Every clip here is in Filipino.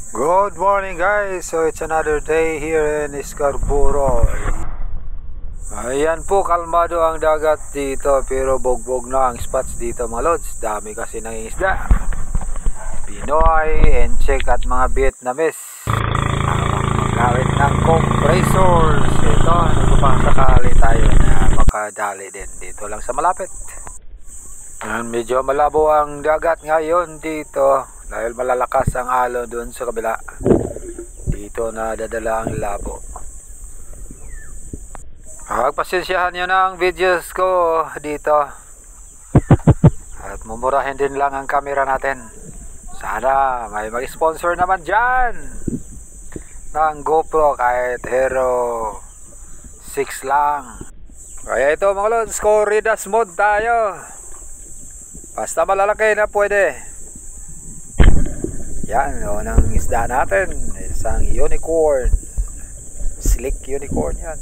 Good morning guys, so it's another day here in Scarborough. Ayan po, kalmado ang dagat dito pero bogbog na ang spots dito mga lods. Dami kasi ng isda, Pinoy, Enchek at mga Vietnamese. Magamit ng compressors. Ito, nagpapang sakali tayo na makadali din dito lang sa malapit. Ayan, medyo malabo ang dagat ngayon dito dahil malalakas ang alon doon sa kabila. Dito na dadala ang labo. Pagpasensyahan nyo na ang videos ko dito. At mumurahin din lang ang camera natin. Sana may mag-sponsor naman dyan ng GoPro kahit Hero 6 lang. Kaya ito mga lods, corridas mode tayo. Basta malalaki na pwede. Yan, unang isda natin, isang unicorn. Slick unicorn yan.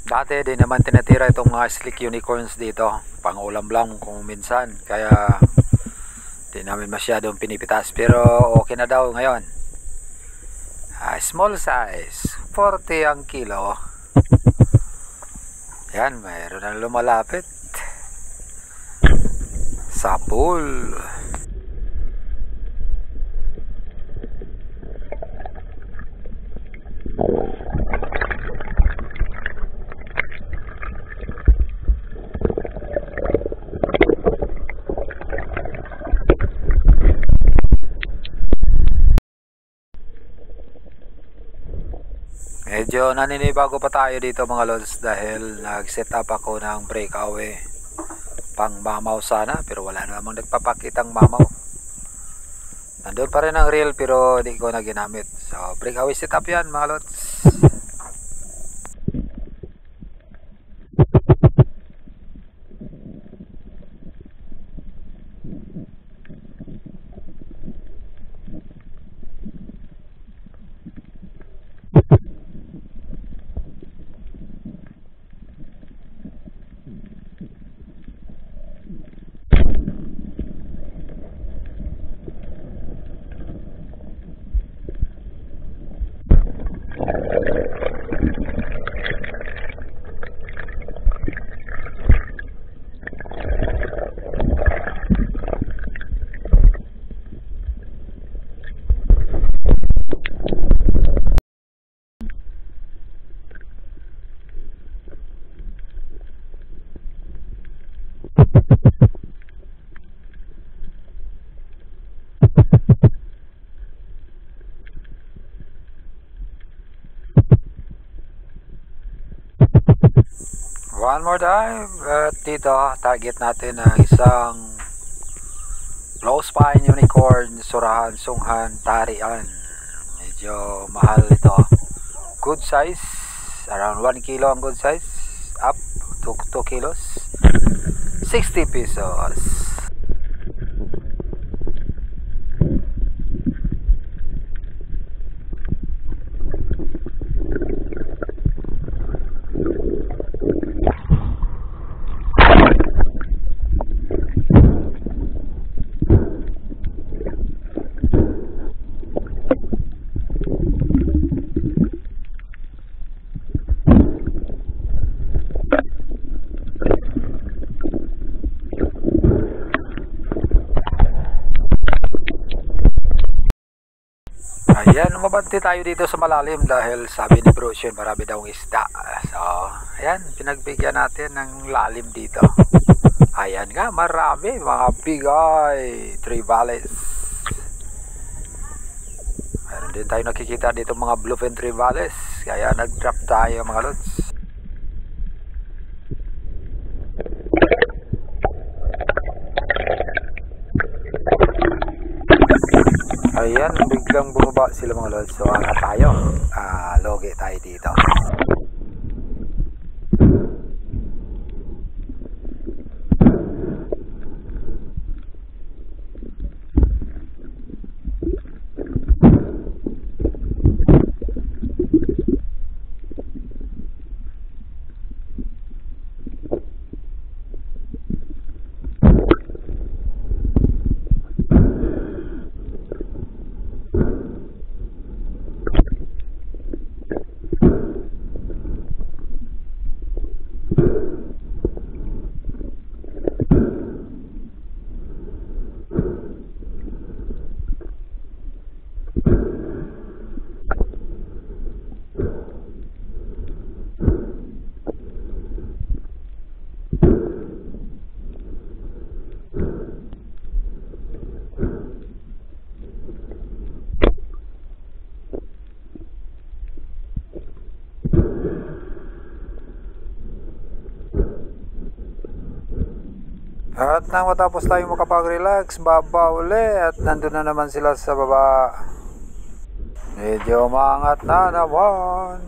Dati din naman tinatira itong mga slick unicorns dito. Pang ulam lang kung minsan. Kaya di namin masyadong pinipitas. Pero okay na daw ngayon. Small size, 40 ang kilo. Yan, mayroon na lumalapit sa pool. Medyo naninibago pa tayo dito mga lods dahil nag-set up ako ng breakaway pang mamaw sana, pero wala namang nagpapakitang mamaw. Nandun pa rin ang reel pero hindi ko na ginamit. So breakaway set up yan mga lods. One more time. At dito target natin ang isang low spine unicorn, surahan, sunghan, tarian. Medyo mahal ito. Good size, around 1 kilo ang good size, up to 2 kilos, 60 pesos. Ayan, umabante tayo dito sa malalim dahil sabi ni Bro Sean marami daw isda. So, ayan, pinagbigyan natin ng lalim dito. Ayan nga, marami mga bigay, trevales. Meron din tayo nakikita dito mga bluefin trevales. Kaya nag-drop tayo mga lods. Ayan, biglang bumaba sila mga lods. So, angat tayo. Logi tayo dito. At nang matapos tayo makapag-relax, baba uli at nandun na naman sila sa baba. Medyo maangat na naman.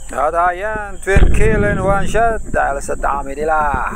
At ayan, twin kill and one shot dahil sa dami nila.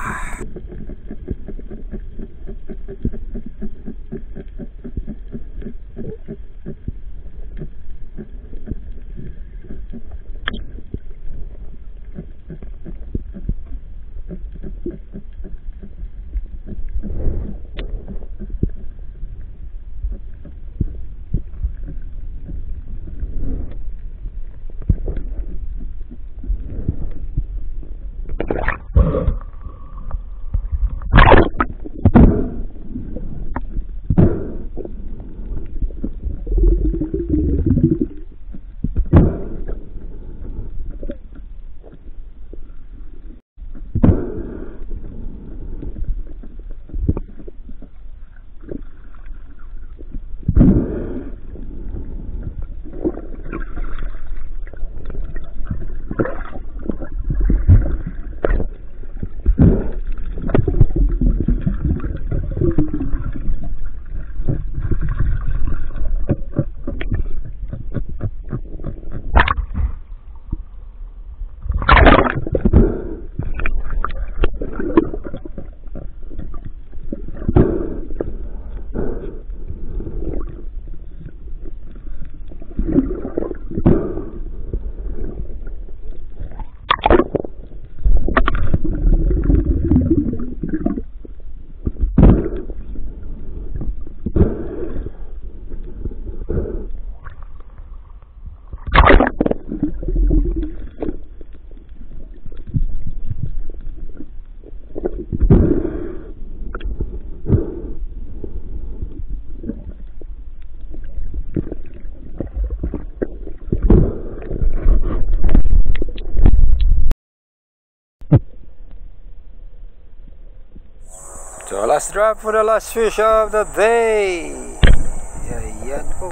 So last drop for the last fish of the day. Ayan po.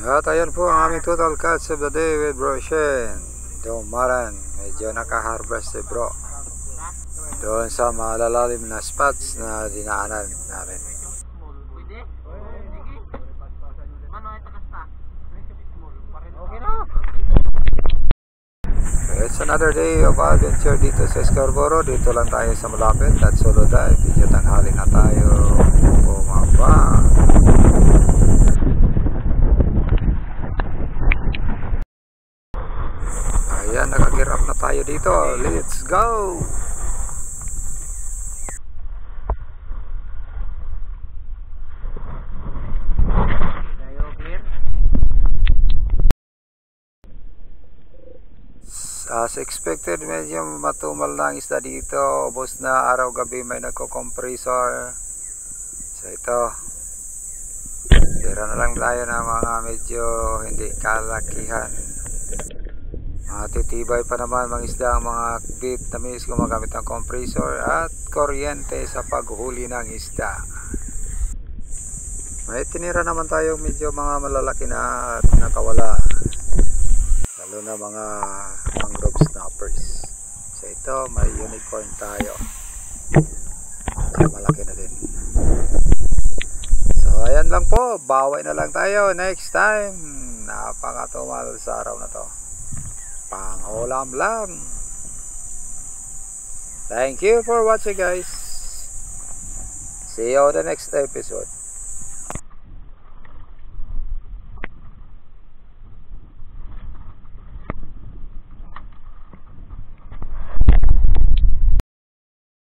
At ayan po ang aming total catch of the day with Bro Shen. Dumaran, medyo naka-harvest si bro doon sa malalalim na spots na dinaanan namin. It's another day of adventure dito sa Scarborough. Dito lang tayo sa malapit at solo dive. Medyo tanghali na tayo bumaba. Ayan, naka-gear up na tayo dito. Let's go! As expected, medyo matumal na ang isda dito. Ubos na araw-gabi may nagko-compressor. So ito, tira na lang tayo ng mga medyo hindi kalakihan. Titibay pa naman mga isda ang mga Vietnamese gumagamit ng compressor at kuryente sa paghuli ng isda. May tinira naman tayo medyo mga malalaki na at nakawala, lalo na mga mangrove snappers. So ito, may unicorn tayo. So ito, bawi na lang tayo next time. Napakatumal sa araw na to. Panghulam lang. Thank you for watching, guys. See you on the next episode.